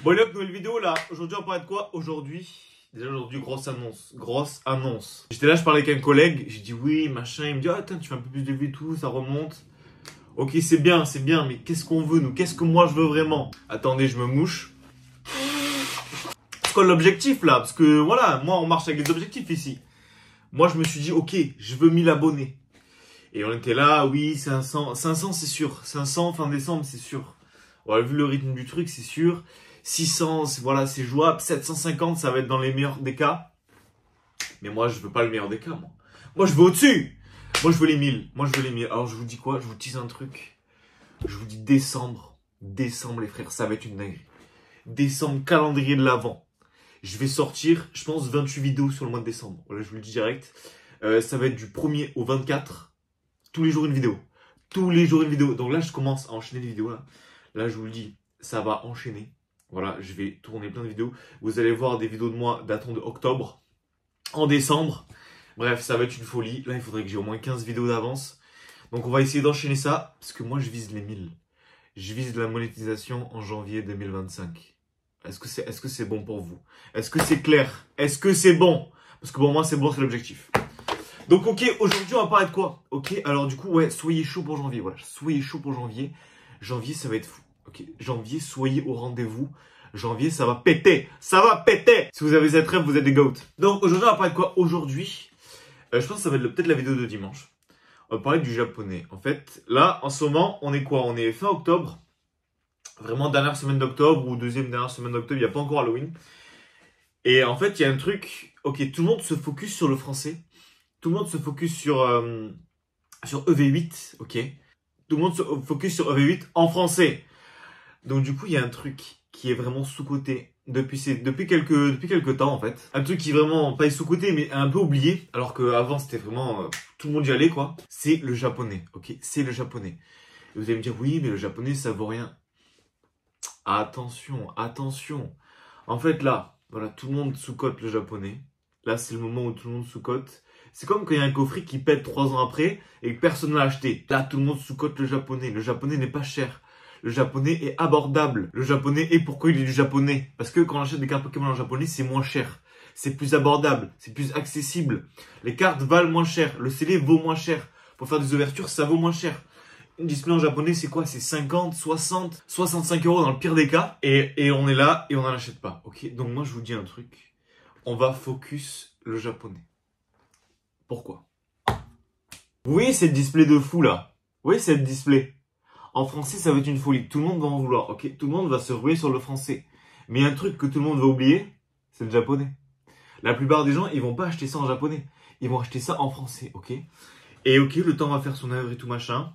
Bon les nouvelle vidéo là, aujourd'hui on va parler de quoi? Aujourd'hui, grosse annonce, J'étais là, je parlais avec un collègue, j'ai dit oui, machin, il me dit ah attends tu fais un peu plus de vues et tout, ça remonte. Ok c'est bien, mais qu'est-ce qu'on veut nous? Qu'est-ce que moi je veux vraiment? Attendez, je me mouche. C'est quoi l'objectif là? Parce que voilà, moi on marche avec des objectifs ici. Moi je me suis dit ok, je veux 1000 abonnés. Et on était là, oui 500 c'est sûr, 500 fin décembre c'est sûr. Voilà, vu le rythme du truc c'est sûr. 600, voilà, c'est jouable. 750, ça va être dans les meilleurs des cas. Mais moi, je veux pas le meilleur des cas, moi. Moi, je veux au-dessus. Moi, je veux les 1000. Alors, je vous dis quoi? Je vous tease un truc. Je vous dis décembre. Décembre, les frères, ça va être une dinguerie. Décembre, calendrier de l'Avent. Je vais sortir, je pense, 28 vidéos sur le mois de décembre. Voilà, je vous le dis direct. Ça va être du 1er au 24. Tous les jours, une vidéo. Donc là, je commence à enchaîner les vidéos, là. Là, je vous le dis, ça va enchaîner. Voilà, je vais tourner plein de vidéos. Vous allez voir des vidéos de moi datant de octobre, en décembre. Bref, ça va être une folie. Là, il faudrait que j'ai au moins 15 vidéos d'avance. Donc, on va essayer d'enchaîner ça. Parce que moi, je vise les 1000. Je vise la monétisation en janvier 2025. Est-ce que c'est bon pour vous? Est-ce que c'est clair? Est-ce que c'est bon? Parce que pour moi, c'est bon, c'est l'objectif. Donc, ok, aujourd'hui, on va parler de quoi? Ok, alors du coup, ouais, soyez chaud pour janvier. Voilà, soyez chaud pour janvier. Janvier, ça va être fou. Ok, janvier, soyez au rendez-vous. Janvier, ça va péter. Ça va péter. Si vous avez cette rêve, vous êtes des goats. Donc, aujourd'hui, on va parler de quoi? Aujourd'hui, je pense que ça va être peut-être la vidéo de dimanche. On va parler du japonais. En fait, là, en ce moment, on est quoi? On est fin octobre. Vraiment, dernière semaine d'octobre ou deuxième dernière semaine d'octobre. Il n'y a pas encore Halloween. Et en fait, il y a un truc. Ok, tout le monde se focus sur le français. Tout le monde se focus sur EV8. Ok. Tout le monde se focus sur EV8 en français. Donc du coup, il y a un truc qui est vraiment sous-coté depuis quelques temps en fait. Un truc qui est vraiment pas sous-coté mais un peu oublié alors qu'avant c'était vraiment tout le monde y allait quoi. C'est le japonais, ok? C'est le japonais. Et vous allez me dire oui mais le japonais ça vaut rien. Attention. En fait là, voilà, tout le monde sous-cote le japonais. Là c'est le moment où tout le monde sous-cote. C'est comme quand il y a un coffret qui pète 3 ans après et que personne ne l'a acheté. Là tout le monde sous-cote le japonais. Le japonais n'est pas cher. Le japonais est abordable. Le japonais est pourquoi il est du japonais. Parce que quand on achète des cartes Pokémon en japonais, c'est moins cher. C'est plus abordable. C'est plus accessible. Les cartes valent moins cher. Le scellé vaut moins cher. Pour faire des ouvertures, ça vaut moins cher. Une display en japonais, c'est quoi? C'est 50, 60, 65 euros dans le pire des cas. Et on est là et on n'en achète pas. Ok? Donc moi, je vous dis un truc. On va focus le japonais. Pourquoi? Vous voyez cette display de fou là? Vous voyez cette display? En français, ça va être une folie. Tout le monde va en vouloir, ok? Tout le monde va se ruer sur le français. Mais il y a un truc que tout le monde va oublier, c'est le japonais. La plupart des gens, ils vont pas acheter ça en japonais. Ils vont acheter ça en français, ok? Et ok, le temps va faire son œuvre et tout machin.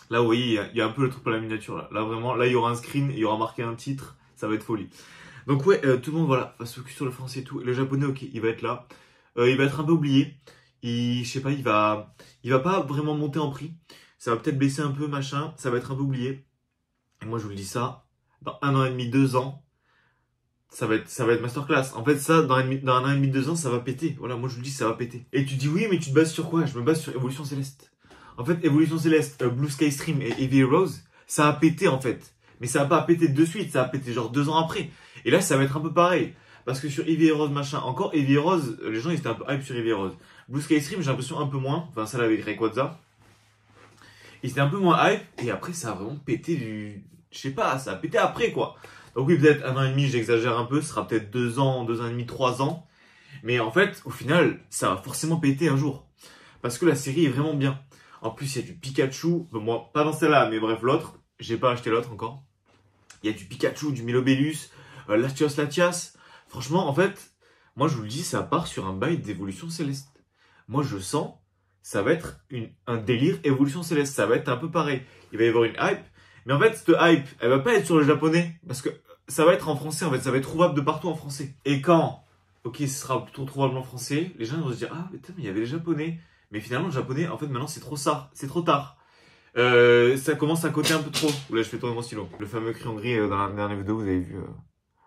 Là, vous voyez, il y a un peu le truc pour la miniature, là. Là, vraiment, là, il y aura un screen, il y aura marqué un titre. Ça va être folie. Donc ouais, tout le monde, voilà, va se focus sur le français et tout. Et le japonais, ok, il va être là. Il va être un peu oublié. Je sais pas, il va pas vraiment monter en prix. Ça va peut-être baisser un peu, machin. Ça va être un peu oublié. Et moi, je vous le dis ça. Dans 1 an et demi, 2 ans, ça va être masterclass. En fait, ça, dans 1 an et demi, 2 ans, ça va péter. Voilà, moi, je vous le dis, ça va péter. Et tu dis, oui, mais tu te bases sur quoi? Je me base sur Évolution Céleste. En fait, Évolution Céleste, Blue Sky Stream et Heavy Rose, ça a pété, en fait. Mais ça va pas péter de suite. Ça a pété genre 2 ans après. Et là, ça va être un peu pareil. Parce que sur Heavy Rose, machin, encore Heavy Rose, les gens, ils étaient un peu hype sur Heavy Rose. Blue Sky Stream, j'ai l'impression un peu moins. Enfin, ça, avec Rayquaza. Et c'était un peu moins hype, et après ça a vraiment pété je sais pas, ça a pété après quoi. Donc oui, peut-être 1 an et demi, j'exagère un peu, ce sera peut-être 2 ans, 2 ans et demi, 3 ans. Mais en fait, au final, ça va forcément péter un jour. Parce que la série est vraiment bien. En plus, il y a du Pikachu, moi, pas dans celle-là, mais bref, l'autre, j'ai pas acheté l'autre encore. Il y a du Pikachu, du Melobellus, Latias. Franchement, en fait, moi je vous le dis, ça part sur un bail d'évolution céleste. Moi je sens... ça va être un délire évolution céleste. Ça va être un peu pareil. Il va y avoir une hype. Mais en fait, cette hype, elle va pas être sur le japonais. Parce que ça va être en français, en fait. Ça va être trouvable de partout en français. Et quand, ok, ce sera plutôt trouvable en français, les gens vont se dire, ah, mais il y avait les japonais. Mais finalement, le japonais, en fait, maintenant, c'est trop ça. C'est trop tard. Ça commence à coter un peu trop. Là, je fais tourner mon stylo. Le fameux crayon gris, dans la dernière vidéo, vous avez vu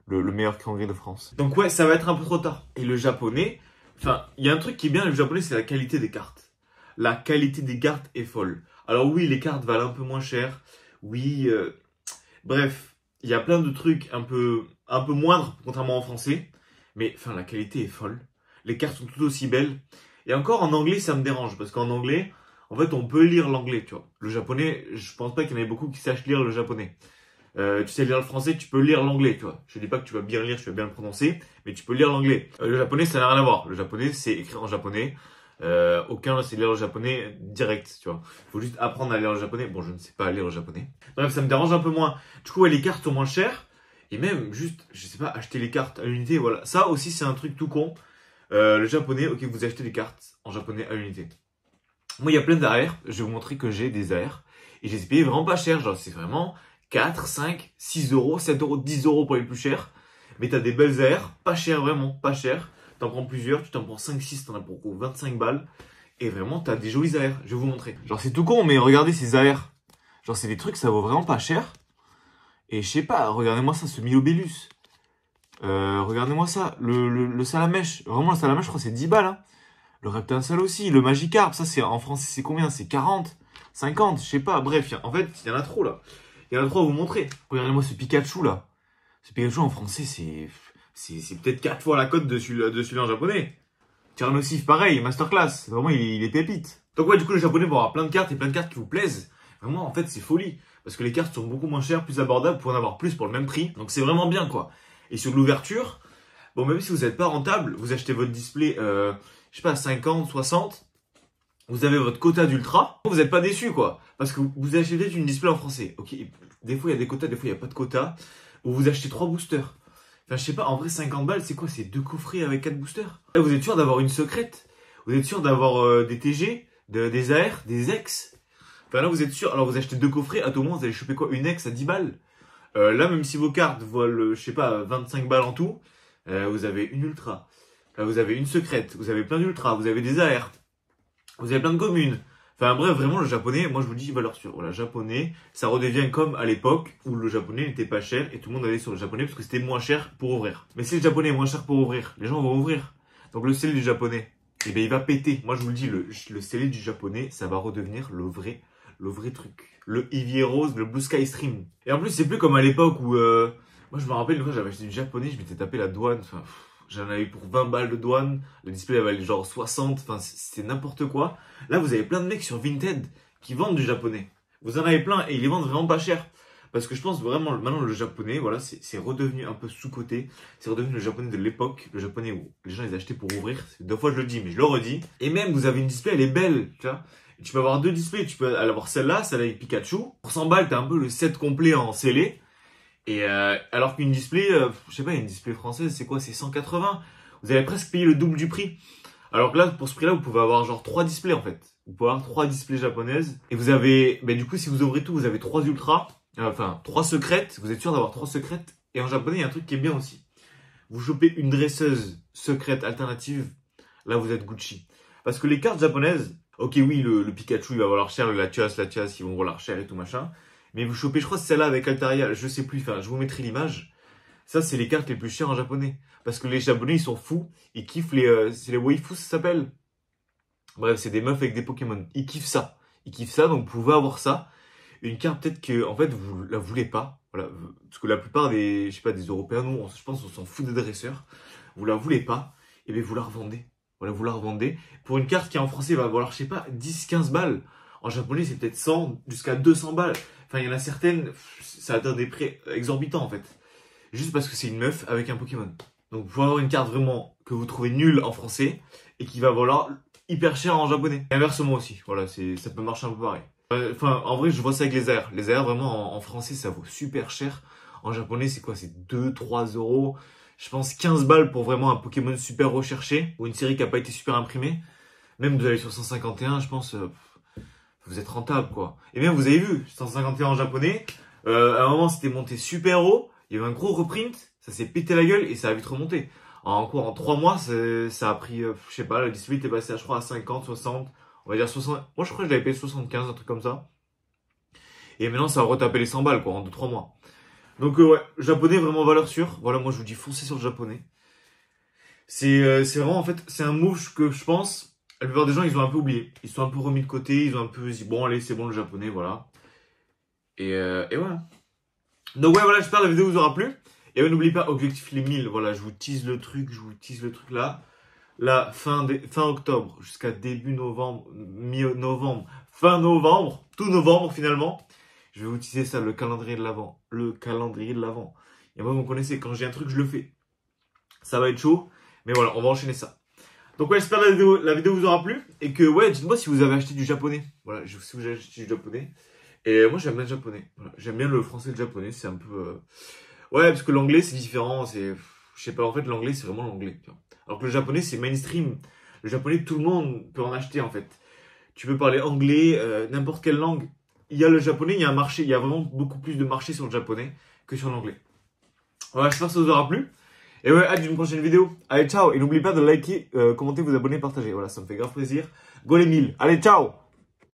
le meilleur crayon gris de France. Donc ouais, ça va être un peu trop tard. Et le japonais, enfin, il y a un truc qui est bien avec le japonais, c'est la qualité des cartes. La qualité des cartes est folle. Alors oui, les cartes valent un peu moins cher. Oui, bref, il y a plein de trucs un peu moindres, contrairement en français. Mais enfin, la qualité est folle. Les cartes sont toutes aussi belles. Et encore en anglais, ça me dérange. Parce qu'en anglais, en fait, on peut lire l'anglais, tu vois. Le japonais, je pense pas qu'il y en ait beaucoup qui sachent lire le japonais. Tu sais lire le français, tu peux lire l'anglais, tu vois. Je dis pas que tu vas bien lire, tu vas bien le prononcer, mais tu peux lire l'anglais. Le japonais, ça n'a rien à voir. Le japonais, c'est écrit en japonais. Aucun sait lire le japonais direct, tu vois. Faut juste apprendre à lire le japonais. Bon, je ne sais pas lire le japonais. Bref, ça me dérange un peu moins. Du coup, ouais, les cartes sont moins chères. Et même, juste, je sais pas, acheter les cartes à l'unité, voilà. Ça aussi, c'est un truc tout con. Le japonais, ok, vous achetez des cartes en japonais à l'unité. Moi, il y a plein d'AR. Je vais vous montrer que j'ai des AR. Et je les ai payés vraiment pas cher. Genre, c'est vraiment 4, 5, 6 euros, 7 euros, 10 euros pour les plus chers. Mais t'as des belles AR, pas cher, vraiment, pas cher. T'en prends plusieurs, tu t'en prends 5, 6, t'en as pour 25 balles. Et vraiment, t'as des jolis AR. Je vais vous montrer. Genre, c'est tout con, mais regardez ces AR. Genre, c'est des trucs, ça vaut vraiment pas cher. Et je sais pas, regardez-moi ça, ce Milobellus. Regardez-moi ça, le Salamèche. Vraiment, le Salamèche, je crois, c'est 10 balles. Hein. Le Reptinsel aussi, le Magikarp, ça, c'est en français, c'est combien? C'est 40, 50, je sais pas. Bref, en fait, il y en a trop, là. Il y en a trop à vous montrer. Regardez-moi ce Pikachu, là. Ce Pikachu, en français, c'est peut-être 4 fois la cote de celui-là en japonais. Tyrannosif, pareil, masterclass. Vraiment, il est pépite. Donc ouais, du coup, les japonais vont avoir plein de cartes et plein de cartes qui vous plaisent. Vraiment, en fait, c'est folie. Parce que les cartes sont beaucoup moins chères, plus abordables, pour en avoir plus pour le même prix. Donc c'est vraiment bien, quoi. Et sur l'ouverture, bon, même si vous n'êtes pas rentable, vous achetez votre display, je sais pas, 50, 60. Vous avez votre quota d'ultra. Vous n'êtes pas déçu, quoi. Parce que vous achetez peut-être une display en français. Ok, des fois, il y a des quotas, des fois, il n'y a pas de quota. Ou vous achetez 3 boosters. Enfin, je sais pas, en vrai, 50 balles, c'est quoi? C'est 2 coffrets avec 4 boosters. Là, vous êtes sûr d'avoir une secrète. Vous êtes sûr d'avoir des TG, des AR, des ex. Enfin, là, vous êtes sûr. Alors, vous achetez 2 coffrets. À tout moment, vous allez choper quoi? Une ex à 10 balles. Là, même si vos cartes valent, je sais pas, 25 balles en tout, vous avez une ultra. Là, vous avez une secrète. Vous avez plein d'ultra. Vous avez des AR. Vous avez plein de communes. Enfin bref, vraiment le japonais, moi je vous dis valeur sûre. Voilà, japonais, ça redevient comme à l'époque où le japonais n'était pas cher et tout le monde allait sur le japonais parce que c'était moins cher pour ouvrir. Mais si le japonais est moins cher pour ouvrir, les gens vont ouvrir. Donc le scellé du japonais, eh ben il va péter. Moi je vous le dis, le scellé du japonais, ça va redevenir le vrai truc. Le Eevee Rose, le Blue Sky Stream. Et en plus c'est plus comme à l'époque où, moi je me rappelle une fois j'avais acheté du japonais, je m'étais tapé la douane, enfin... J'en avais pour 20 balles de douane. Le display valait genre 60. Enfin, c'était n'importe quoi. Là, vous avez plein de mecs sur Vinted qui vendent du japonais. Vous en avez plein et ils les vendent vraiment pas cher. Parce que je pense vraiment, maintenant, le japonais, voilà, c'est redevenu un peu sous-coté. C'est redevenu le japonais de l'époque. Le japonais où les gens les achetaient pour ouvrir. C'est 2 fois je le dis, mais je le redis. Et même, vous avez une display, elle est belle, tu vois. Et tu peux avoir 2 displays. Tu peux avoir celle-là, celle avec Pikachu. Pour 100 balles, t'as un peu le set complet en scellé. Et alors qu'une display, je sais pas, une display française, c'est quoi? C'est 180. Vous avez presque payé le double du prix. Alors que là, pour ce prix-là, vous pouvez avoir genre 3 displays en fait. Vous pouvez avoir 3 displays japonaises. Et vous avez, ben du coup, si vous ouvrez tout, vous avez 3 ultras. Enfin, 3 secrètes. Vous êtes sûr d'avoir 3 secrètes. Et en japonais, il y a un truc qui est bien aussi. Vous chopez une dresseuse secrète alternative. Là, vous êtes Gucci. Parce que les cartes japonaises, ok, oui, le Pikachu, il va valoir cher. Le Latias, ils vont valoir cher et tout machin. Mais vous chopez, je crois que c'est celle-là avec Altaria, je sais plus, enfin, je vous mettrai l'image. Ça, c'est les cartes les plus chères en japonais. Parce que les japonais, ils sont fous. Ils kiffent c'est les waifus, ça s'appelle. Bref, c'est des meufs avec des Pokémon. Ils kiffent ça. Ils kiffent ça, donc vous pouvez avoir ça. Une carte, peut-être que, en fait, vous la voulez pas. Voilà. Parce que la plupart des, je sais pas, des Européens, nous, je pense, on s'en fout des dresseurs. Vous la voulez pas. Et bien, vous la revendez. Voilà, vous la revendez. Pour une carte qui en français va valoir, je sais pas, 10, 15 balles. En japonais, c'est peut-être 100 jusqu'à 200 balles. Enfin, il y en a certaines, ça atteint des prix exorbitants en fait. Juste parce que c'est une meuf avec un Pokémon. Donc, vous pouvez avoir une carte vraiment que vous trouvez nulle en français et qui va valoir hyper cher en japonais. Et inversement aussi. Voilà, ça peut marcher un peu pareil. Enfin, en vrai, je vois ça avec les AR. Les AR, vraiment, en français, ça vaut super cher. En japonais, c'est quoi? C'est 2, 3 euros. Je pense 15 balles pour vraiment un Pokémon super recherché ou une série qui n'a pas été super imprimée. Même vous allez sur 151, je pense... vous êtes rentable quoi. Et même vous avez vu, 151 en japonais, à un moment c'était monté super haut, il y avait un gros reprint, ça s'est pété la gueule et ça a vite remonté. En quoi, en 3 mois, ça a pris, je sais pas, le display était passé à, je crois, à 50, 60, on va dire 60, moi je crois que je l'avais payé 75, un truc comme ça. Et maintenant ça a retapé les 100 balles quoi, en 2-3 mois. Donc ouais, japonais vraiment valeur sûre, voilà moi je vous dis foncez sur le japonais. C'est vraiment en fait, c'est un move que je pense... La plupart des gens, ils ont un peu oublié. Ils sont un peu remis de côté. Ils ont un peu dit, bon, allez, c'est bon le japonais, voilà. Et voilà. Donc ouais, voilà, j'espère que la vidéo vous aura plu. Et ouais, n'oubliez pas, objectif les 1000. Voilà, je vous tease le truc, là. Là, fin octobre jusqu'à début novembre, mi-novembre, fin novembre, tout novembre finalement. Je vais vous teaser ça, le calendrier de l'Avent. Le calendrier de l'Avent. Et moi, vous me connaissez, quand j'ai un truc, je le fais. Ça va être chaud, mais voilà, on va enchaîner ça. Donc ouais, j'espère que la vidéo vous aura plu. Et que ouais, dites-moi si vous avez acheté du japonais. Voilà, si vous avez acheté du japonais. Et moi, j'aime bien le japonais. Voilà, j'aime bien le français et le japonais, c'est un peu... Ouais, parce que l'anglais, c'est différent. Je sais pas, en fait, l'anglais, c'est vraiment l'anglais. Alors que le japonais, c'est mainstream. Le japonais, tout le monde peut en acheter, en fait. Tu peux parler anglais, n'importe quelle langue. Il y a le japonais, il y a un marché. Il y a vraiment beaucoup plus de marché sur le japonais que sur l'anglais. Voilà, j'espère que ça vous aura plu. Et ouais, hâte d'une prochaine vidéo. Allez, ciao. Et n'oubliez pas de liker, commenter, vous abonner, partager. Voilà, ça me fait grave plaisir. Go les 1000. Allez, ciao.